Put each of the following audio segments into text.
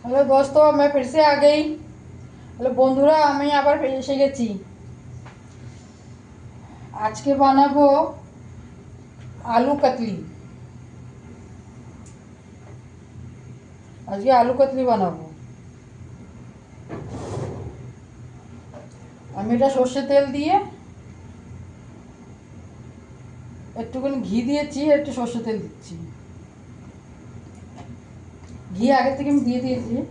Hello দোস্ত, मैं फिर से आ गई। হ্যালো বন্ধুরা, আমি আবার এসে গেছি। আজকে বানাবো আলু কাতলি। আজকে আলু কাতলি বানাবো। আমি এটা সর্ষে তেল দিয়ে একটুখানি ঘি দিয়েছি, একটু সর্ষে তেল দিচ্ছি। ঘি आगे থেকে আমি দিয়ে दिए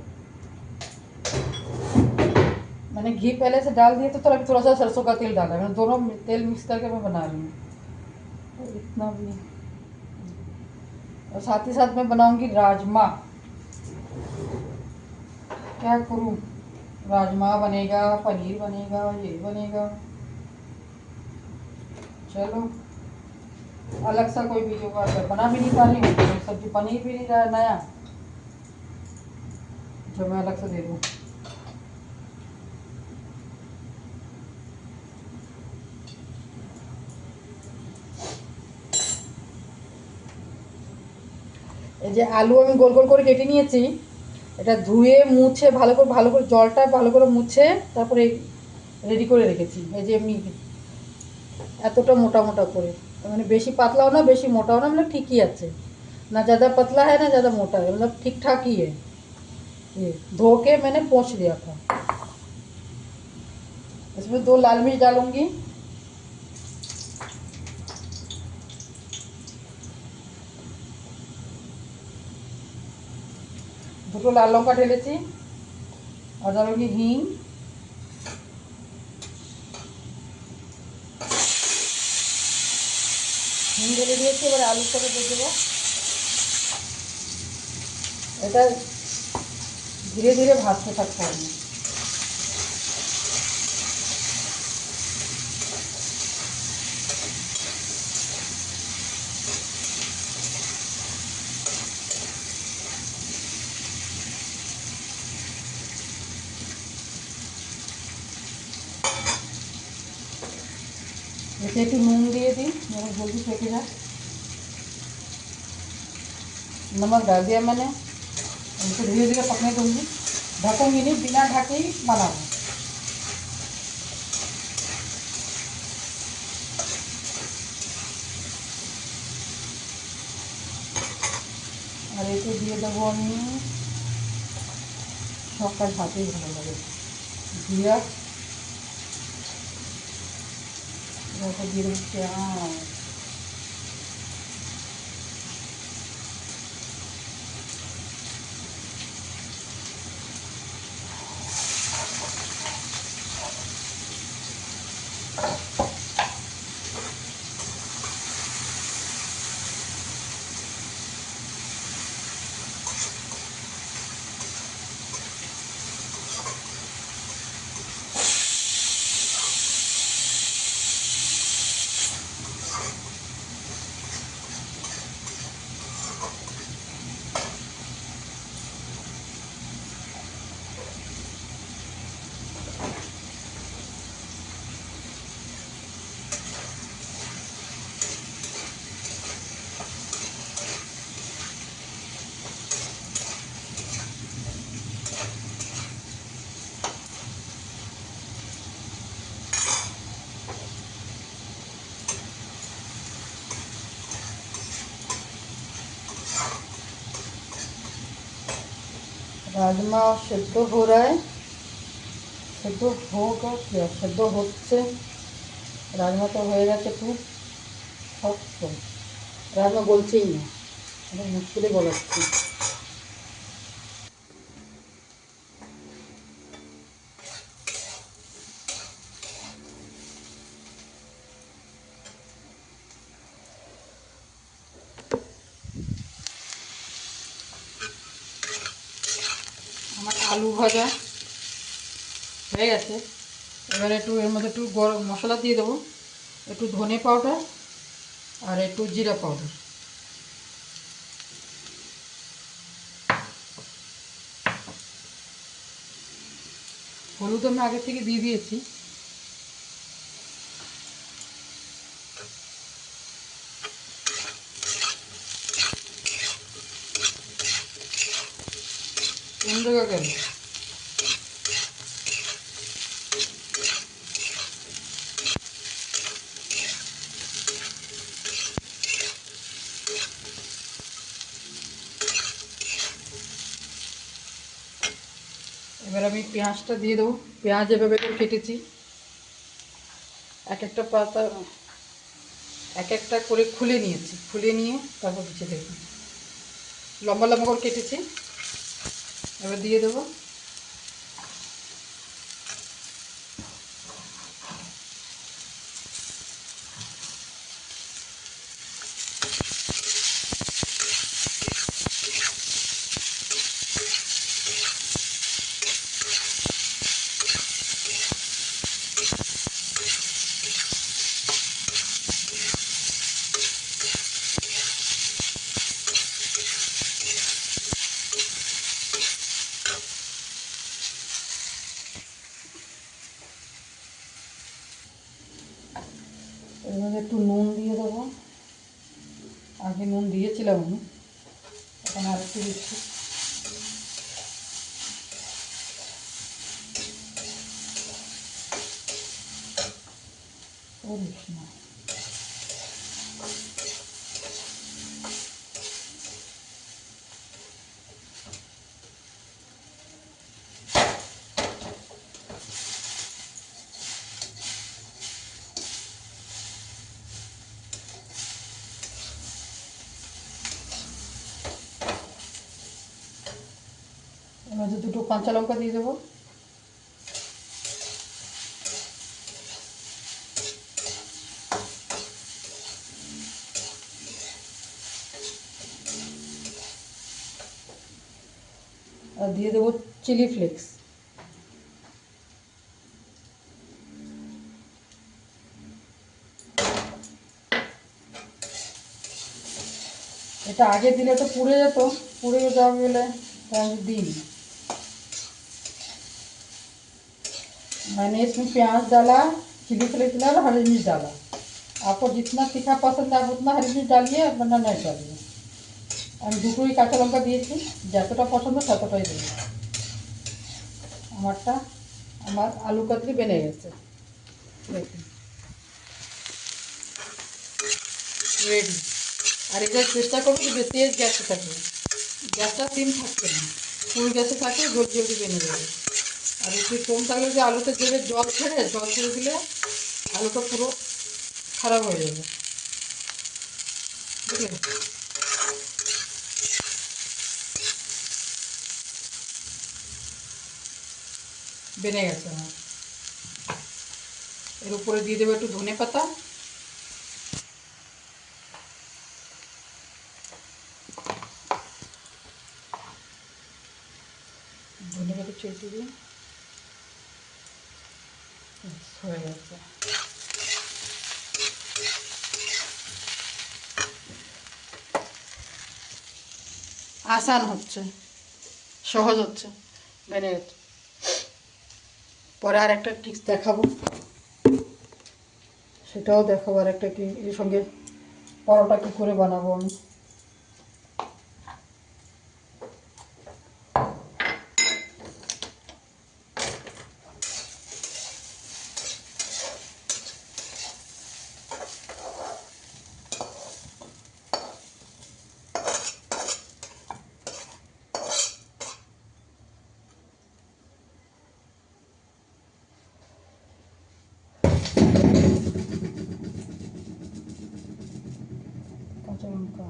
मैंने घी पहले से डाल दिया, तो अभी थोड़ा सा सरसों का तेल डाला है। मैंने दोनों तेल मिक्स करके मैं बना रही हूँ। इतना भी, और साथ ही साथ मैं बनाऊंगी राजमा। क्या करूँ, राजमा बनेगा, पनीर बनेगा, ये बनेगा। चलो, अलग सा कोई भी जुगाड़ कर, बना भी नहीं पा रही हूँ सब्जी, पनीर भी नहीं रहा नया जो मैं अलग से दे दूँ। এই যে আলু আমি গোল গোল করে কেটে নিয়েছি, এটা ধুয়ে মুছে ভালো করে জলটা ভালো করে মুছে তারপরে রেডি করে রেখেছি। এই যে এমনি এতটা মোটা মোটা করে, মানে বেশি পাতলাও না বেশি मोटाও ना, मतलब ठीक ही আছে। ना ज़्यादा पतला है ना ज़्यादा मोटा है, मतलब ठीक ठाक ही है। ये धो के मैंने पोंछ दिया था। इसमें 2 लाल मिर्च डालूंगी, দুটো লাল লঙ্কা ঢেলেছি, আর ডালুঙ্गी হিং, হিং ঢেলে দিয়েছি। এবার আলুর সাথে দিয়ে দেবো। এটা ধীরে ধীরে ভাজতে থাকতে হবে। এতে একটু নুন দিয়ে দিই যেন जल्दी फेंके जाए। नमक डाल दिया मैंने। इनको धीरे धीरे पकने दूंगी, ढकूंगी नहीं, बिना ढके ही बनाऊँ। আর এতে দিয়ে দেবো আমি সকাল ভাতেই ভালো লাগে জিরা, দিয়ে দেবো পেঁয়াজ। রাজমা সেদ্ধ हो रहा है, সেদ্ধ হোক, সেদ্ধ হচ্ছে। রাজমা তো হয়ে গেছে খুব শক্ত, রাজমা গলছেই না, অনেক মুশকিলে গলাচ্ছি। আমার আলু ভাজা হয়ে গেছে। এবারে একটু এর মধ্যে একটু গরম মশলা দিয়ে দেবো, একটু ধনে পাউডার আর একটু জিরা পাউডার। হলুদ আমি আগে থেকে দিয়ে দিয়েছি। এর জায়গা গেল। এবার আমি পেঁয়াজটা দিয়ে দেবো। পেঁয়াজ এভাবে করে কেটেছি, এক একটা পাতা এক একটা করে খুলে নিয়েছি, খুলে নিয়ে তারপর দিচ্ছি। দেখুন লম্বা লম্বা করে কেটেছি, এবার দিয়ে দেবো। এবার একটু নুন দিয়ে দেবো। আগে নুন দিয়েছিলাম আমি, এখন আর একটু দিচ্ছি। না, এবার দুটো কাঁচা লঙ্কা দিয়ে দেবো। আর দিয়ে দেবো চিলি ফ্লেক্স। এটা আগে দিলে তো পুড়ে যেত, পুড়ে যাওয়া গেলে তাই আমি দিই। मैंने इसमें प्याज डाला, चिली फ्लेक्स डाला, हरी मिर्च डाला। आपको जितना तीखा पसंद है आप उतना हरी मिर्च डालिए, वरना नहीं डालिए। আমি দুটোই কাঁচা লঙ্কা দিয়েছি, যতটা পছন্দ ততটাই দেবো। আমার আলু কাতলি বেনে গেছে, দেখুন রেডি। আর এটা চেষ্টা করবো যে তেজ গ্যাসে থাকবে, গ্যাসটা সিম থাকবে না, ফুল গ্যাসে থাকে জলদি জলদি বেনে যাবে। আর একটু কম থাকলে যে আলুতে দেবে জল ছেড়ে দিলে আলুটা পুরো খারাপ হয়ে যাবে, বুঝলেন? বেনে গেছে আমার। এর উপরে দিয়ে দেবো একটু ধনে পাতা, ধনে পাতা ছেড়ে দিয়ে হয়ে গেছে। আসান হচ্ছে, সহজ হচ্ছে, বেনে গেছে। পরে আর একটা টিপস দেখাবো, সেটাও দেখাবো। আর একটা কি এর সঙ্গে পরোটা কী করে বানাবো আমি। কাঁচা লঙ্কা,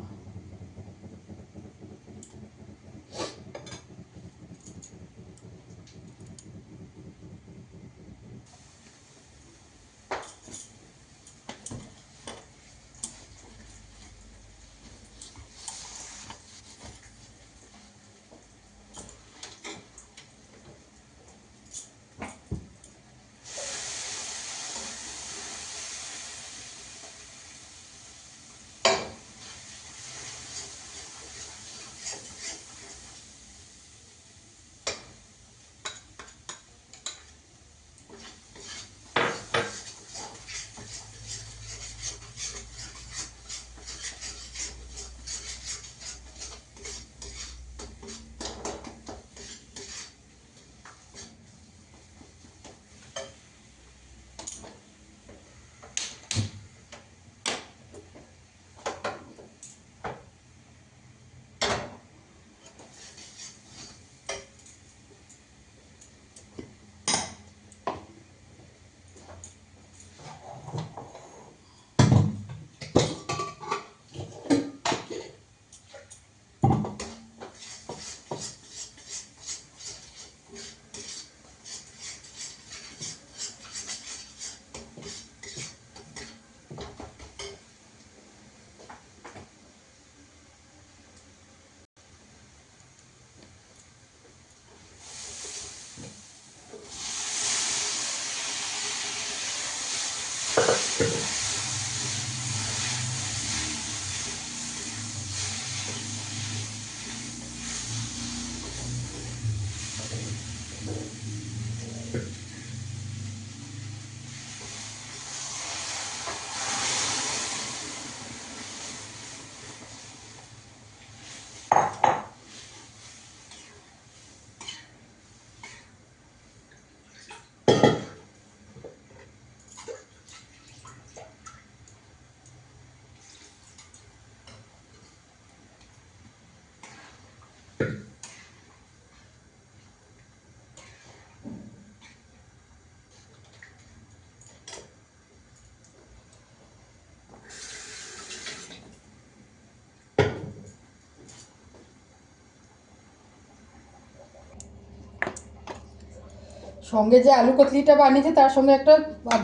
সঙ্গে যে আলু কতলিটা বানিয়েছি তার সঙ্গে একটা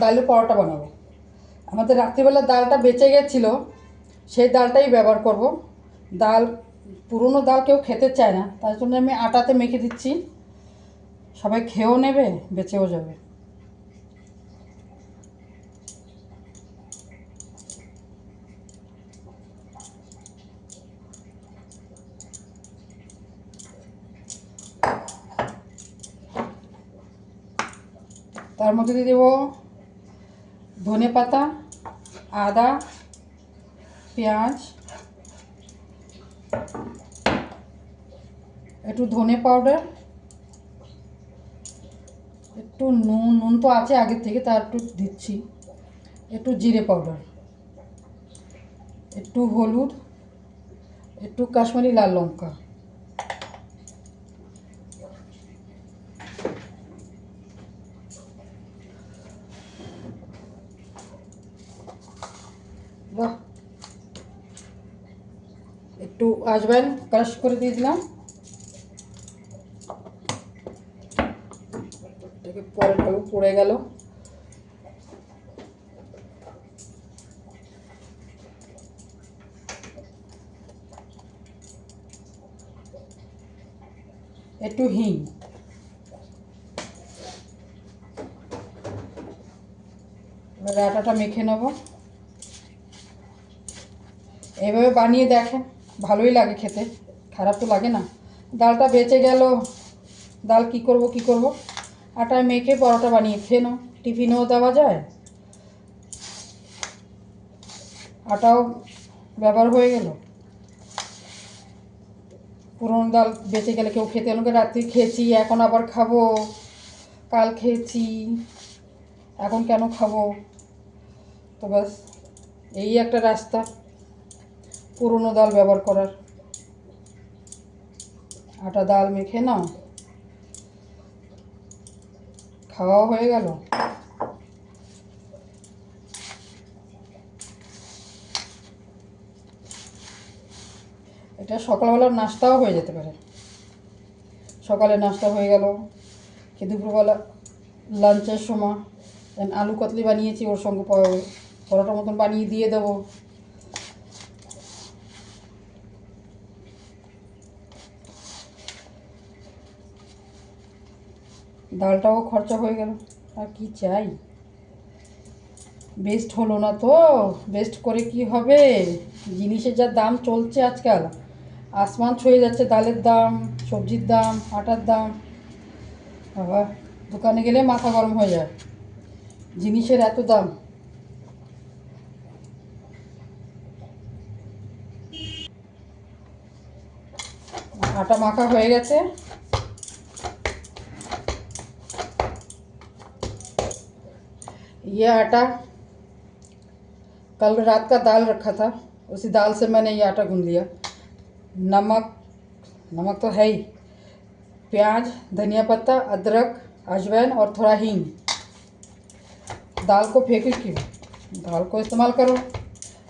ডালের পরোটা বানাবো। আমাদের রাত্রিবেলা ডালটা বেঁচে গেছিলো, সেই ডালটাই ব্যবহার করব। ডাল পুরনো ডাল কেউ খেতে চায় না, তার জন্য আমি আটাতে মেখে দিচ্ছি, সবাই খেয়েও নেবে, বেঁচেও যাবে। তার মধ্যে দিয়ে দেবো ধনে পাতা, আদা, পেঁয়াজ, একটু ধনে পাউডার, একটু নুন তো আছে আগের থেকে, তার একটু দিচ্ছি, একটু জিরে পাউডার, একটু হলুদ, একটু কাশ্মীরি লাল লঙ্কা, বাহ, একটু আজওয়াইন ক্রাশ করে দিয়ে দিলাম। এটাকে পরে ঢালু, পড়ে গেল। একটু হিং, এবার আটাটা মেখে নেব। এইভাবে বানিয়ে দেখেন, ভালোই লাগে খেতে, খারাপ তো লাগে না। ডালটা বেঁচে গেল, ডাল কি করব, আটায় মেখে পরোটা বানিয়ে খেয়ে নাও, টিফিনেও দেওয়া যায়, আটাও ব্যবহার হয়ে গেল। পুরনো ডাল বেঁচে গেলে কেউ খেতে হলো, রাত্রি খেয়েছি এখন আবার খাবো, কাল খেয়েছি এখন কেন খাবো, তো ব্যাস এই একটা রাস্তা পুরনো ডাল ব্যবহার করার। আটা ডাল মেখে নাও, খাওয়াও হয়ে গেল। এটা সকালবেলার নাস্তাও হয়ে যেতে পারে, সকালে নাস্তা হয়ে গেল, কি দুপুরবেলা লাঞ্চের সময় আলু কাতলি বানিয়েছি, ওর সঙ্গে পরোটা মতন বানিয়ে দিয়ে দেবো। ডালটাও খরচা হয়ে গেল, আর কি চাই। বেস্ট হলো না তো, বেস্ট করে কি হবে, জিনিসের যা দাম চলছে আজকাল, আসমান ছুঁয়ে যাচ্ছে, ডালের দাম, সবজির দাম, আটার দাম, বাবা দোকানে গেলে মাথা গরম হয়ে যায়, জিনিসের এত দাম। आटा माखा हो गए। ये आटा कल रात का दाल रखा था, उसी दाल से मैंने ये आटा गूंद लिया। नमक, नमक तो है ही, प्याज, धनिया पत्ता, अदरक, अजवाइन और थोड़ा हींग। दाल को फेंके क्यों, दाल को इस्तेमाल करो।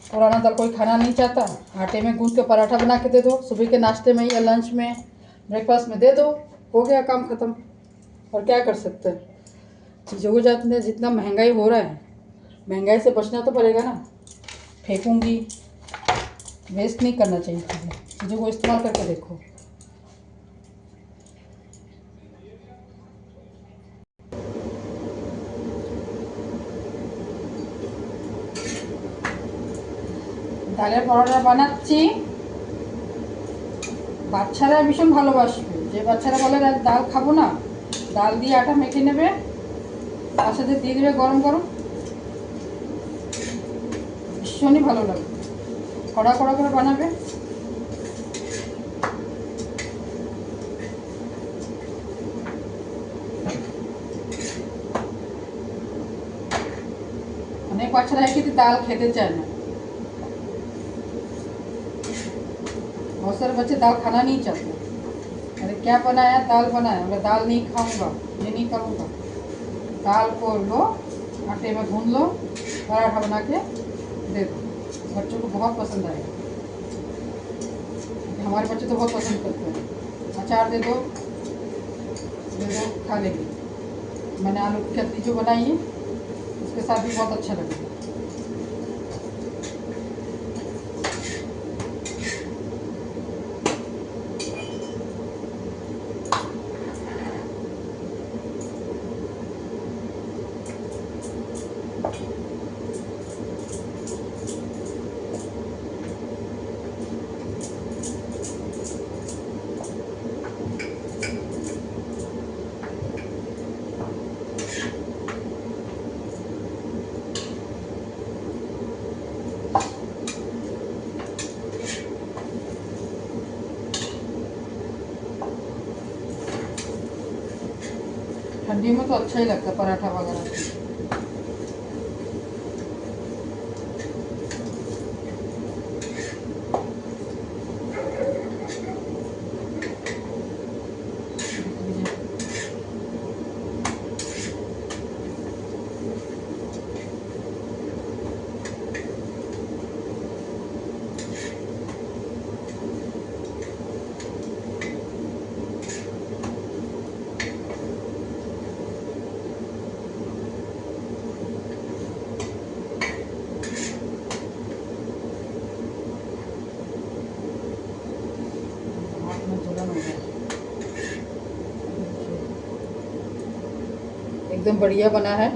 पुराना दाल कोई खाना नहीं चाहता, आटे में गूंद के पराठा बना के दे दो, सुबह के नाश्ते में या लंच में, ब्रेकफास्ट में दे दो, हो गया काम ख़त्म। और क्या कर सकते हैं, चीज़ों को जाते जितना महंगाई हो रहा है, महंगाई से बचना तो पड़ेगा ना। फेंकूंगी, वेस्ट नहीं करना चाहिए चीज़ों को इस्तेमाल करके देखो। ডালের পরোটা বানাচ্ছি, বাচ্চারা ভীষণ ভালোবাসবে। যে বাচ্চারা বলে ডাল খাবো না, ডাল দিয়ে আটা মেখে নেবে, তার সাথে দিয়ে দেবে গরম গরম, ভীষণই ভালো লাগবে। কড়া কড়া করে বানাবে। অনেক বাচ্চারা কিন্তু ডাল খেতে চায় না, बहुत सारे बच्चे दाल खाना नहीं चाहते। अरे क्या बनाया, दाल बनाया, मैं दाल नहीं खाऊंगा, ये नहीं करूँगा। दाल को लो, आटे में गूंद लो, पराठा बना के दे दो, बच्चों को बहुत पसंद आएगा। हमारे बच्चे तो बहुत पसंद करते हैं। अचार दे दो खा लेंगे। मैंने आलू की कतली जो बनाई है उसके साथ भी बहुत अच्छा लगेगा। ठंडी में तो अच्छा ही लगता है पराठा वगैरह। एकदम बढ़िया बना है।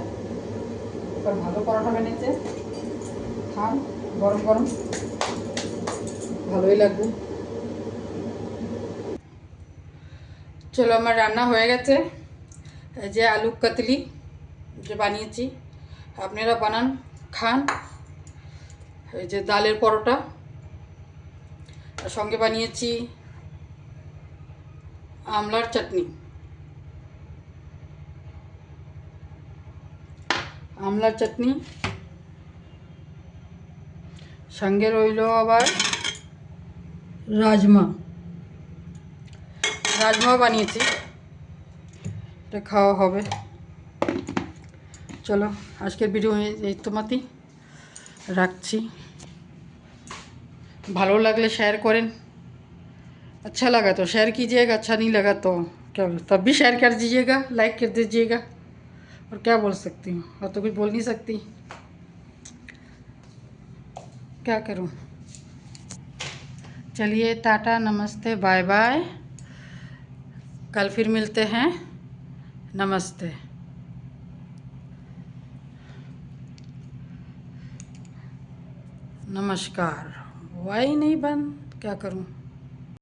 पर ভালো পরোটা বানিয়েছে, খান গরম গরম, ভালোই লাগবে। চলো আমার রান্না হয়ে গেছে। এই যে আলু কাতলি যে বানিয়েছি, আপনারা বানান, খান। এই যে ডালের পরোটা, আর সঙ্গে বানিয়েছি আমলার চাটনি। আমলার চাটনি সঙ্গে রইল আবার রাজমা বানিয়েছি, এটা খাওয়া হবে। চলো আজকের ভিডিও এই তোমাতেই রাখছি। ভালো লাগলে शेयर करें, अच्छा लगा तो शेयर कीजिएगा, अच्छा नहीं लगा तो क्या तब भी शेयर कर दीजिएगा, लाइक कर दीजिएगा। और क्या बोल सकती हूँ, और तो कुछ बोल नहीं सकती, क्या करूँ। चलिए टाटा, नमस्ते, बाय बाय, कल फिर मिलते हैं। नमस्ते। नमस्कार। वाई नहीं बंद, क्या करूँ।